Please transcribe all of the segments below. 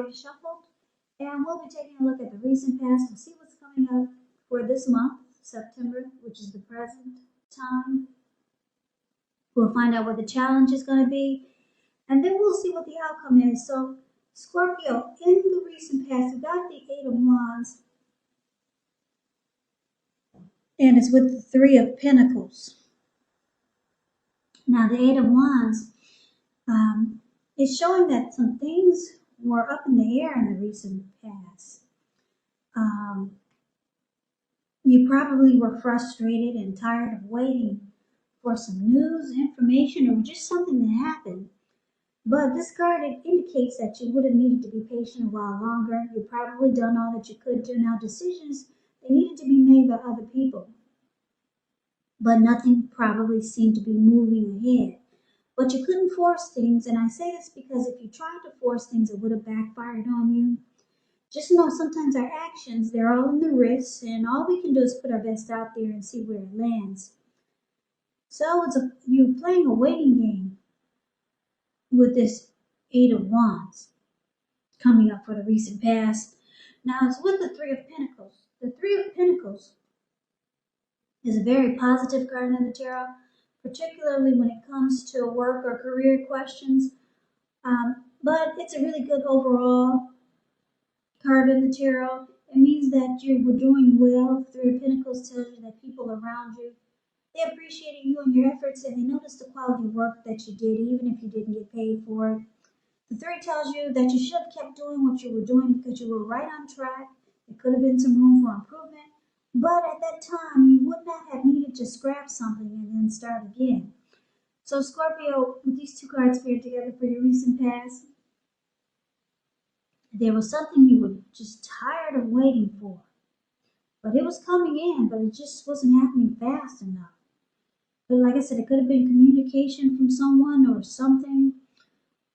already shuffled, and we'll be taking a look at the recent past and see what's coming up for this month, September, which is the present time. We'll find out what the challenge is going to be, and then we'll see what the outcome is. So, Scorpio, in the recent past, we got the Eight of Wands, and it's with the Three of Pentacles. Now, the Eight of Wands is showing that some things were up in the air in the recent past. You probably were frustrated and tired of waiting for some news, information, or just something that happened. But this card, it indicates that you would have needed to be patient a while longer. You've probably done all that you could do. Now, decisions, they needed to be made by other people. But nothing probably seemed to be moving ahead. But you couldn't force things, and I say this because if you tried to force things, it would have backfired on you. Just know sometimes our actions, they're all in the wrists, and all we can do is put our best out there and see where it lands. So you're playing a waiting game with this Eight of Wands coming up for the recent past. Now it's with the Three of Pentacles. The Three of Pentacles is a very positive card in the tarot, particularly when it comes to work or career questions. But it's a really good overall card in the tarot. It means that you were doing well. Three of Pentacles tells you that people around you, they appreciated you and your efforts, and they noticed the quality work that you did, even if you didn't get paid for it. The Three tells you that you should have kept doing what you were doing because you were right on track. There could have been some room for improvement, but at that time, you would not have needed to scrap something and then start again. So Scorpio, with these two cards paired together for your recent past, there was something you were just tired of waiting for. But it was coming in, but it just wasn't happening fast enough. But like I said, it could have been communication from someone or something,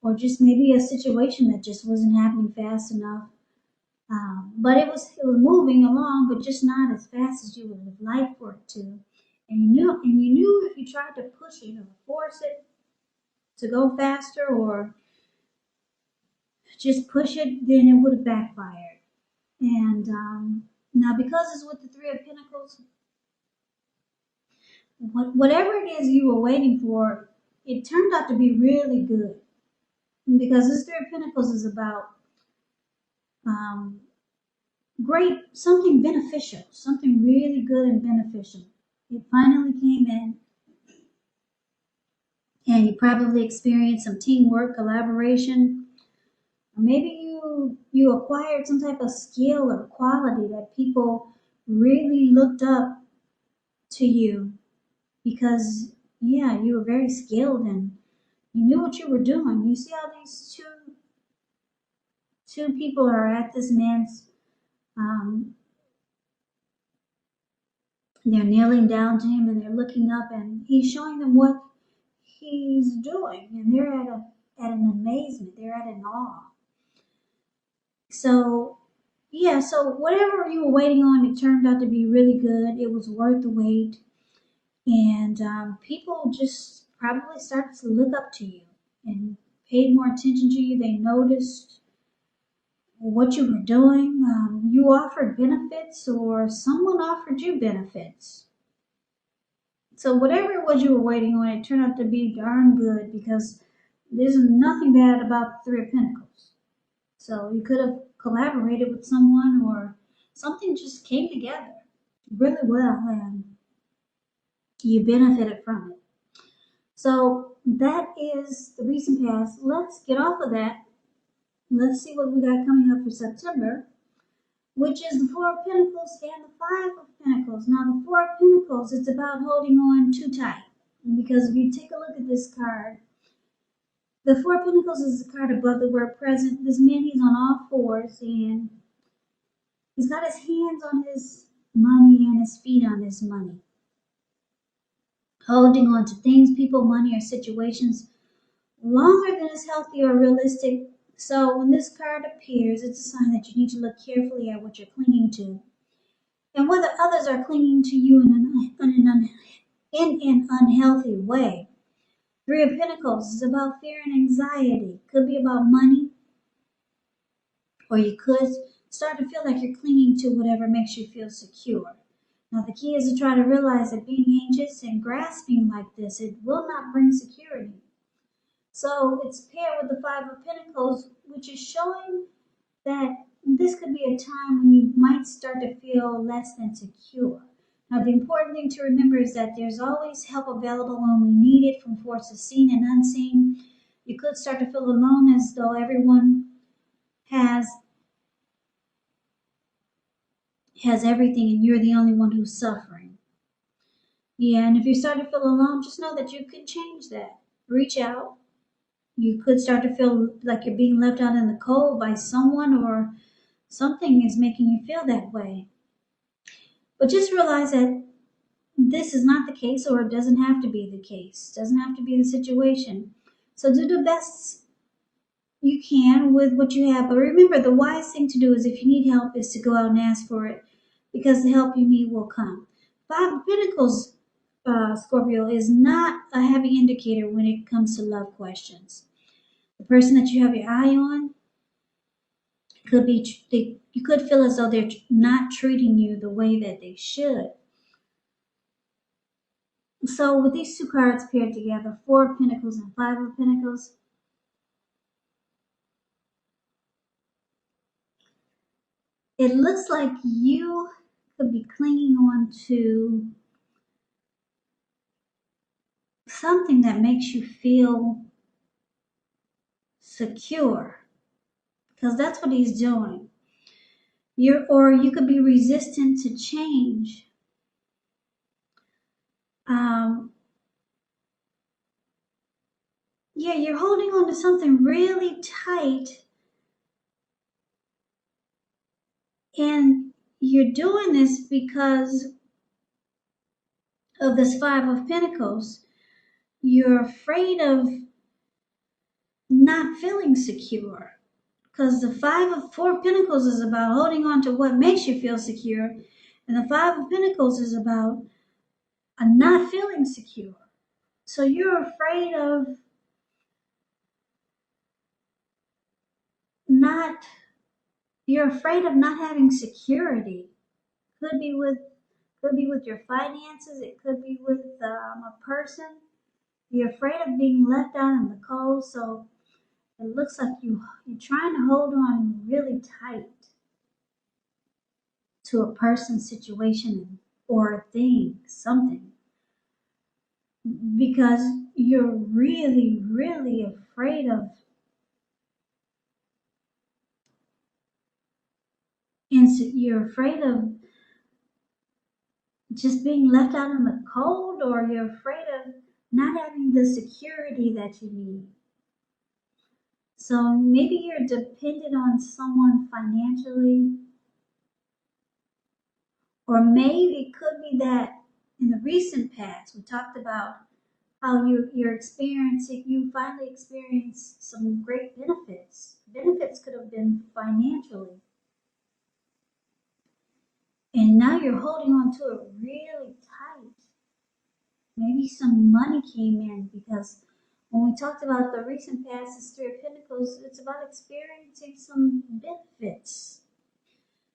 or just maybe a situation that just wasn't happening fast enough. But it was moving along, but just not as fast as you would have liked for it to. And you knew if you tried to push it or force it to go faster or just push it, then it would have backfired. And now, because it's with the Three of Pentacles, whatever it is you were waiting for, it turned out to be really good. Because this Three of Pentacles is about something beneficial, something really good and beneficial. It finally came in, and you probably experienced some teamwork, collaboration, or maybe you acquired some type of skill or quality that people really looked up to you because, yeah, you were very skilled and you knew what you were doing. You see how these two people are at this man's, they're kneeling down to him and they're looking up and he's showing them what he's doing, and they're at an amazement, they're at an awe. So, yeah, so whatever you were waiting on, it turned out to be really good. It was worth the wait. And people just probably started to look up to you and paid more attention to you. They noticed what you were doing. You offered benefits or someone offered you benefits. So whatever it was you were waiting on, it turned out to be darn good because there's nothing bad about the Three of Pentacles. So you could have collaborated with someone or something just came together really well and you benefited from it. So that is the recent past. Let's get off of that. Let's see what we got coming up for September, which is the Four of Pentacles and the Five of Pentacles. Now the Four of Pentacles, it's about holding on too tight. Because if you take a look at this card, the Four of Pentacles is the card above the word present. This man, he's on all fours and he's got his hands on his money and his feet on his money. Holding on to things, people, money, or situations longer than is healthy or realistic. So when this card appears, it's a sign that you need to look carefully at what you're clinging to and whether others are clinging to you in an unhealthy way. Three of Pentacles is about fear and anxiety. Could be about money. Or you could start to feel like you're clinging to whatever makes you feel secure. Now, the key is to try to realize that being anxious and grasping like this, it will not bring security. So it's paired with the Five of Pentacles, which is showing that this could be a time when you might start to feel less than secure. Now, the important thing to remember is that there's always help available when we need it from forces seen and unseen. You could start to feel alone as though everyone has everything and you're the only one who's suffering. Yeah, and if you start to feel alone, just know that you can change that. Reach out. You could start to feel like you're being left out in the cold by someone, or something is making you feel that way. But just realize that this is not the case, or it doesn't have to be the case. It doesn't have to be the situation. So do the best you can with what you have. But remember, the wise thing to do is if you need help is to go out and ask for it, because the help you need will come. Five of Pentacles, Scorpio, is not a heavy indicator when it comes to love questions. The person that you have your eye on could be, you could feel as though they're not treating you the way that they should. So with these two cards paired together, Four of Pentacles and Five of Pentacles, it looks like you could be clinging on to something that makes you feel secure, because that's what he's doing. Or you could be resistant to change. Yeah, you're holding on to something really tight, and you're doing this because of this Five of Pentacles. You're afraid of not feeling secure, because the Four of Pentacles is about holding on to what makes you feel secure, and the Five of Pentacles is about not feeling secure. So you're afraid of not not having security. Could be with your finances. It could be with a person. You're afraid of being left out in the cold. So it looks like you're trying to hold on really tight to a person, situation, or a thing, something, because you're really, really afraid of, you're afraid of just being left out in the cold, or you're afraid of not having the security that you need. So maybe you're dependent on someone financially, or maybe it could be that in the recent past, we talked about how you're experiencing, you finally experienced some great benefits. Benefits could have been financially. And now you're holding on to it really tight. Maybe some money came in, because when we talked about the recent past, this Three of Pentacles, it's about experiencing some benefits.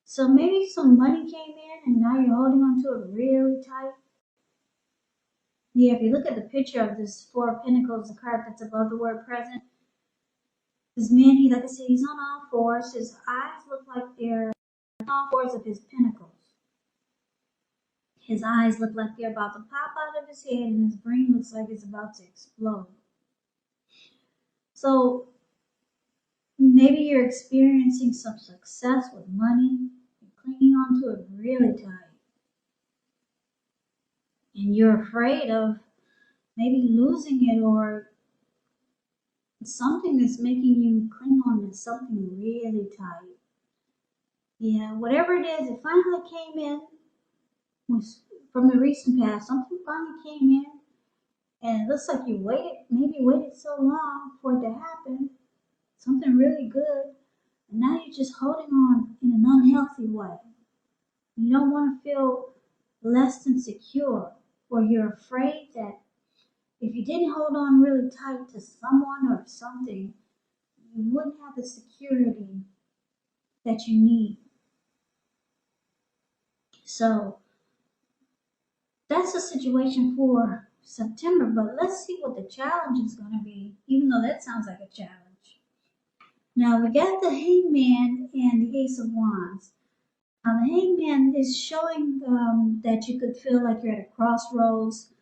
So maybe some money came in and now you're holding on to it really tight. Yeah, if you look at the picture of this Four of Pentacles, the card that's above the word present, this man, like I said, he's on all fours. His eyes look like they're on all fours of his pentacles. His eyes look like they're about to pop out of his head, and his brain looks like it's about to explode. So maybe you're experiencing some success with money, and clinging on to it really tight. And you're afraid of maybe losing it, or something that's making you cling on to something really tight. Yeah, whatever it is, it finally came in. From the recent past, something finally came in, and it looks like you waited so long for it to happen, something really good, and now you're just holding on in an unhealthy way. You don't want to feel less than secure, or you're afraid that if you didn't hold on really tight to someone or something, you wouldn't have the security that you need. So that's the situation for September, but let's see what the challenge is going to be, even though that sounds like a challenge. Now we got the Hangman and the Ace of Wands. The Hangman is showing that you could feel like you're at a crossroads,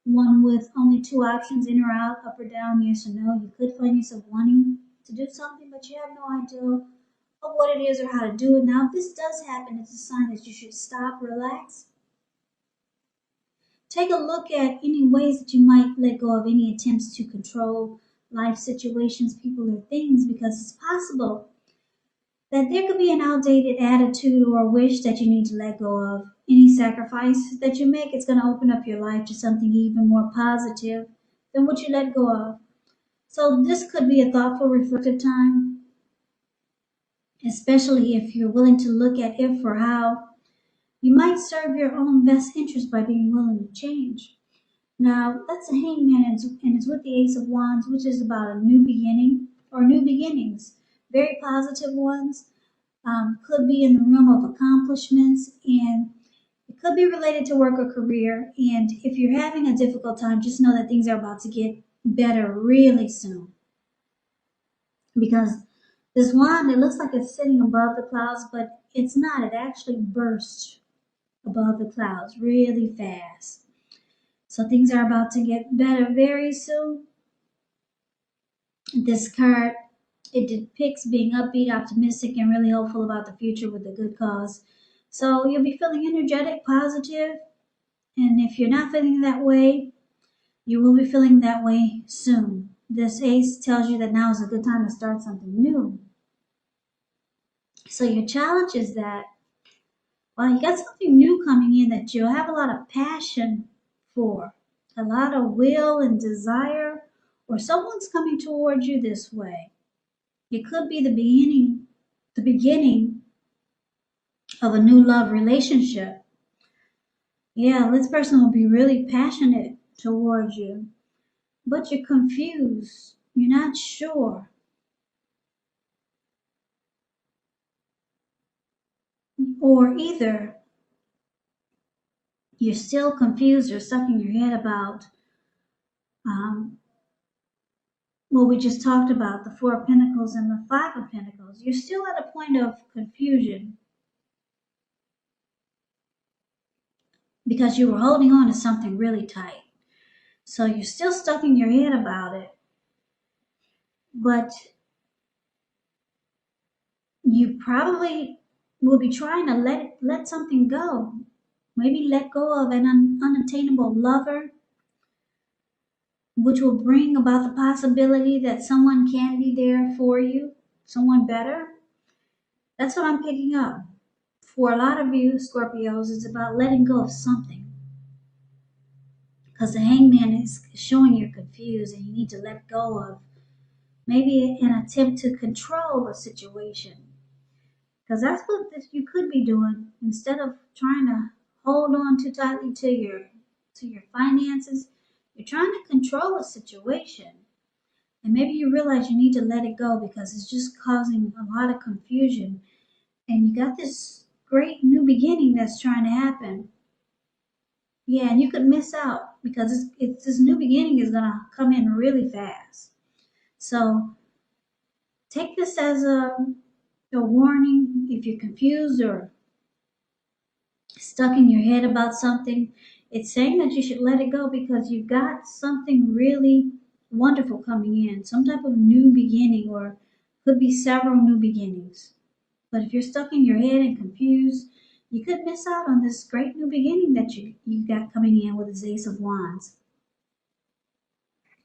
one with only two options, in or out, up or down, yes or no. You could find yourself wanting to do something, but you have no idea of what it is or how to do it. Now, if this does happen, it's a sign that you should stop, relax. Take a look at any ways that you might let go of any attempts to control life situations, people, or things, because it's possible that there could be an outdated attitude or wish that you need to let go of. Any sacrifice that you make, it's going to open up your life to something even more positive than what you let go of. So this could be a thoughtful, reflective time, especially if you're willing to look at if or how you might serve your own best interest by being willing to change. Now, that's a Hangman, and it's with the Ace of Wands, which is about a new beginning or new beginnings, very positive ones. Could be in the realm of accomplishments, and it could be related to work or career. And if you're having a difficult time, just know that things are about to get better really soon. Because this wand, it looks like it's sitting above the clouds, but it's not. It actually bursts above the clouds really fast. So things are about to get better very soon. This card, it depicts being upbeat, optimistic, and really hopeful about the future with a good cause. So you'll be feeling energetic, positive, and if you're not feeling that way, you will be feeling that way soon. This ace tells you that now is a good time to start something new. So your challenge is that, well, you got something new coming in that you'll have a lot of passion for, a lot of will and desire, or someone's coming towards you this way. It could be the beginning of a new love relationship. Yeah, this person will be really passionate towards you, but you're confused. You're not sure. Or either you're still confused or stuck in your head about what we just talked about, the Four of Pentacles and the Five of Pentacles. You're still at a point of confusion because you were holding on to something really tight. So you're still stuck in your head about it, but you probably will be trying to let something go. Maybe let go of an unattainable lover, which will bring about the possibility that someone can be there for you, someone better. That's what I'm picking up. For a lot of you, Scorpios, it's about letting go of something. Because the Hangman is showing you're confused and you need to let go of maybe an attempt to control a situation. Because that's what you could be doing. Instead of trying to hold on too tightly to your finances, you're trying to control a situation. And maybe you realize you need to let it go because it's just causing a lot of confusion. And you got this great new beginning that's trying to happen. Yeah, and you could miss out because it's this new beginning is going to come in really fast. So take this as a warning if you're confused or stuck in your head about something. It's saying that you should let it go because you've got something really wonderful coming in, some type of new beginning, or could be several new beginnings. But if you're stuck in your head and confused, you could miss out on this great new beginning that you got coming in with the Ace of Wands.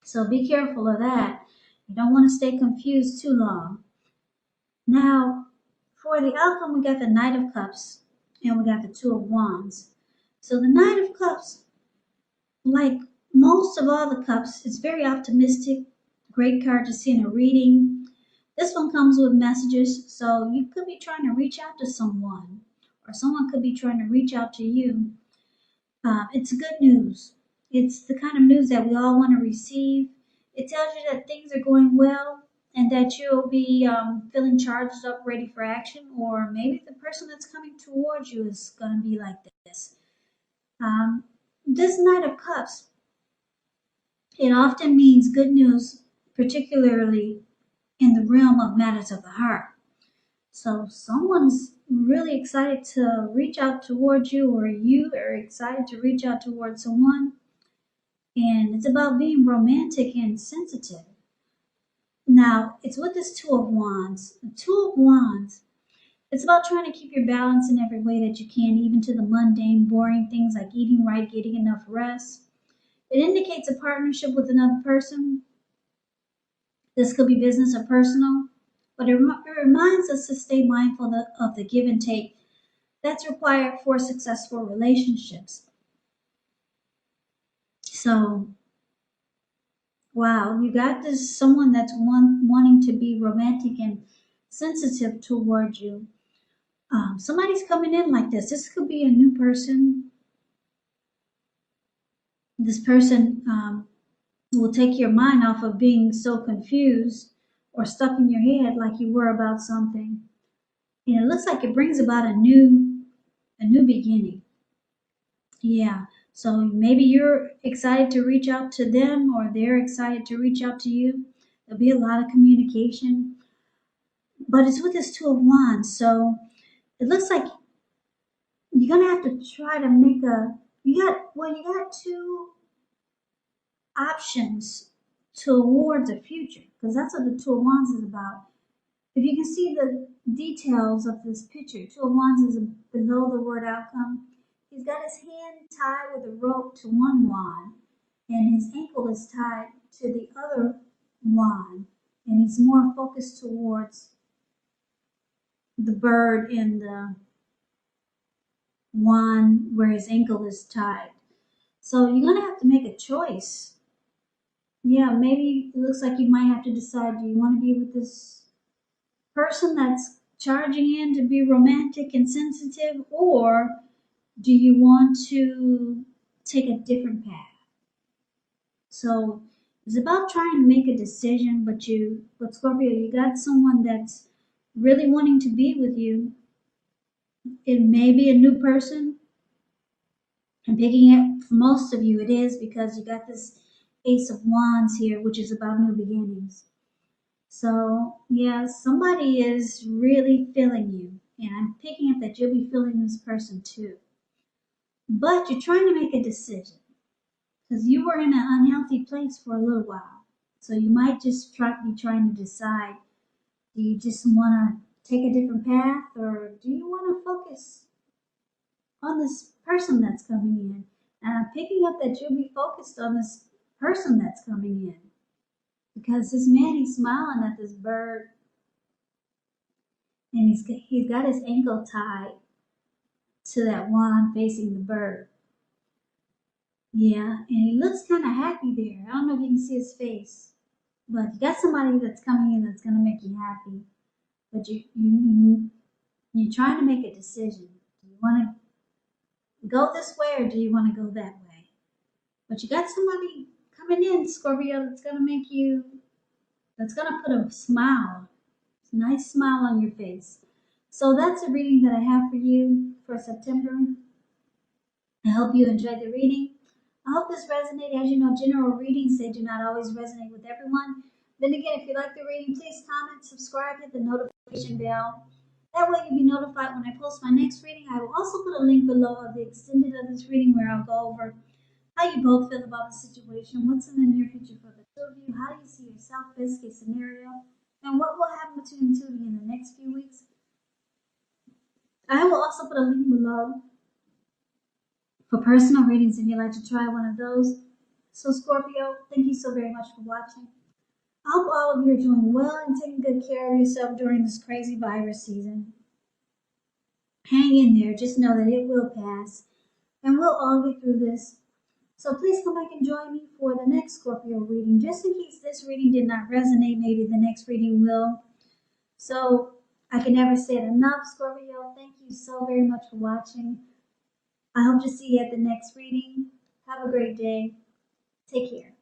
So be careful of that. You don't want to stay confused too long. Now, for the outcome, we got the Knight of Cups and we got the Two of Wands. So the Knight of Cups, like most of all the cups, it's very optimistic. Great card to see in a reading. This one comes with messages, so you could be trying to reach out to someone, or someone could be trying to reach out to you. It's good news. It's the kind of news that we all want to receive. It tells you that things are going well. and that you'll be feeling charged up, ready for action, or maybe the person that's coming towards you is going to be like this. This Knight of Cups, it often means good news, particularly in the realm of matters of the heart. So someone's really excited to reach out towards you, or you are excited to reach out towards someone. And it's about being romantic and sensitive. Now, it's with this Two of Wands. The Two of Wands, it's about trying to keep your balance in every way that you can, even to the mundane, boring things like eating right, getting enough rest. It indicates a partnership with another person. This could be business or personal, but it reminds us to stay mindful of the give and take that's required for successful relationships. So, wow, you got this someone that's wanting to be romantic and sensitive toward you. Somebody's coming in like this. This could be a new person. This person will take your mind off of being so confused or stuck in your head like you were about something. And it looks like it brings about a new beginning. Yeah. So maybe you're excited to reach out to them or they're excited to reach out to you. There'll be a lot of communication. But it's with this Two of Wands. So it looks like you're gonna have to try to make you got two options towards a future, because that's what the Two of Wands is about. If you can see the details of this picture, Two of Wands is below the word outcome. He's got his hand tied with a rope to one wand, and his ankle is tied to the other wand, and he's more focused towards the bird in the wand where his ankle is tied. So you're going to have to make a choice. Yeah, maybe it looks like you might have to decide, do you want to be with this person that's charging in to be romantic and sensitive, or do you want to take a different path? So it's about trying to make a decision, but Scorpio, you got someone that's really wanting to be with you. It may be a new person. I'm picking it for most of you, it is, because you got this Ace of Wands here, which is about new beginnings. So, yeah, somebody is really feeling you. And I'm picking up that you'll be feeling this person too. But you're trying to make a decision because you were in an unhealthy place for a little while. So you might just be trying to decide, do you just want to take a different path, or do you want to focus on this person that's coming in? And I'm picking up that you'll be focused on this person that's coming in, because this man, he's smiling at this bird, and he's got his ankle tied to that wand facing the bird. Yeah, and he looks kind of happy there. I don't know if you can see his face, but you got somebody that's coming in that's going to make you happy. But you're trying to make a decision. Do you want to go this way, or do you want to go that way? But you got somebody coming in, Scorpio, that's going to put a smile, a nice smile on your face. So that's a reading that I have for you for September. I hope you enjoyed the reading. I hope this resonated. As you know, general readings, they do not always resonate with everyone. Then again, if you like the reading, please comment, subscribe, hit the notification bell. That way you'll be notified when I post my next reading. I will also put a link below of the extended of this reading where I'll go over how you both feel about the situation, what's in the near future for the two of you, how do you see yourself, best case scenario, and what will happen between the two of you in the next few weeks. I will also put a link below for personal readings if you'd like to try one of those. So Scorpio, thank you so very much for watching. I hope all of you are doing well and taking good care of yourself during this crazy virus season. Hang in there. Just know that it will pass, and we'll all get through this. So please come back and join me for the next Scorpio reading. Just in case this reading did not resonate, maybe the next reading will. So I can never say it enough, Scorpio. Thank you so very much for watching. I hope to see you at the next reading. Have a great day. Take care.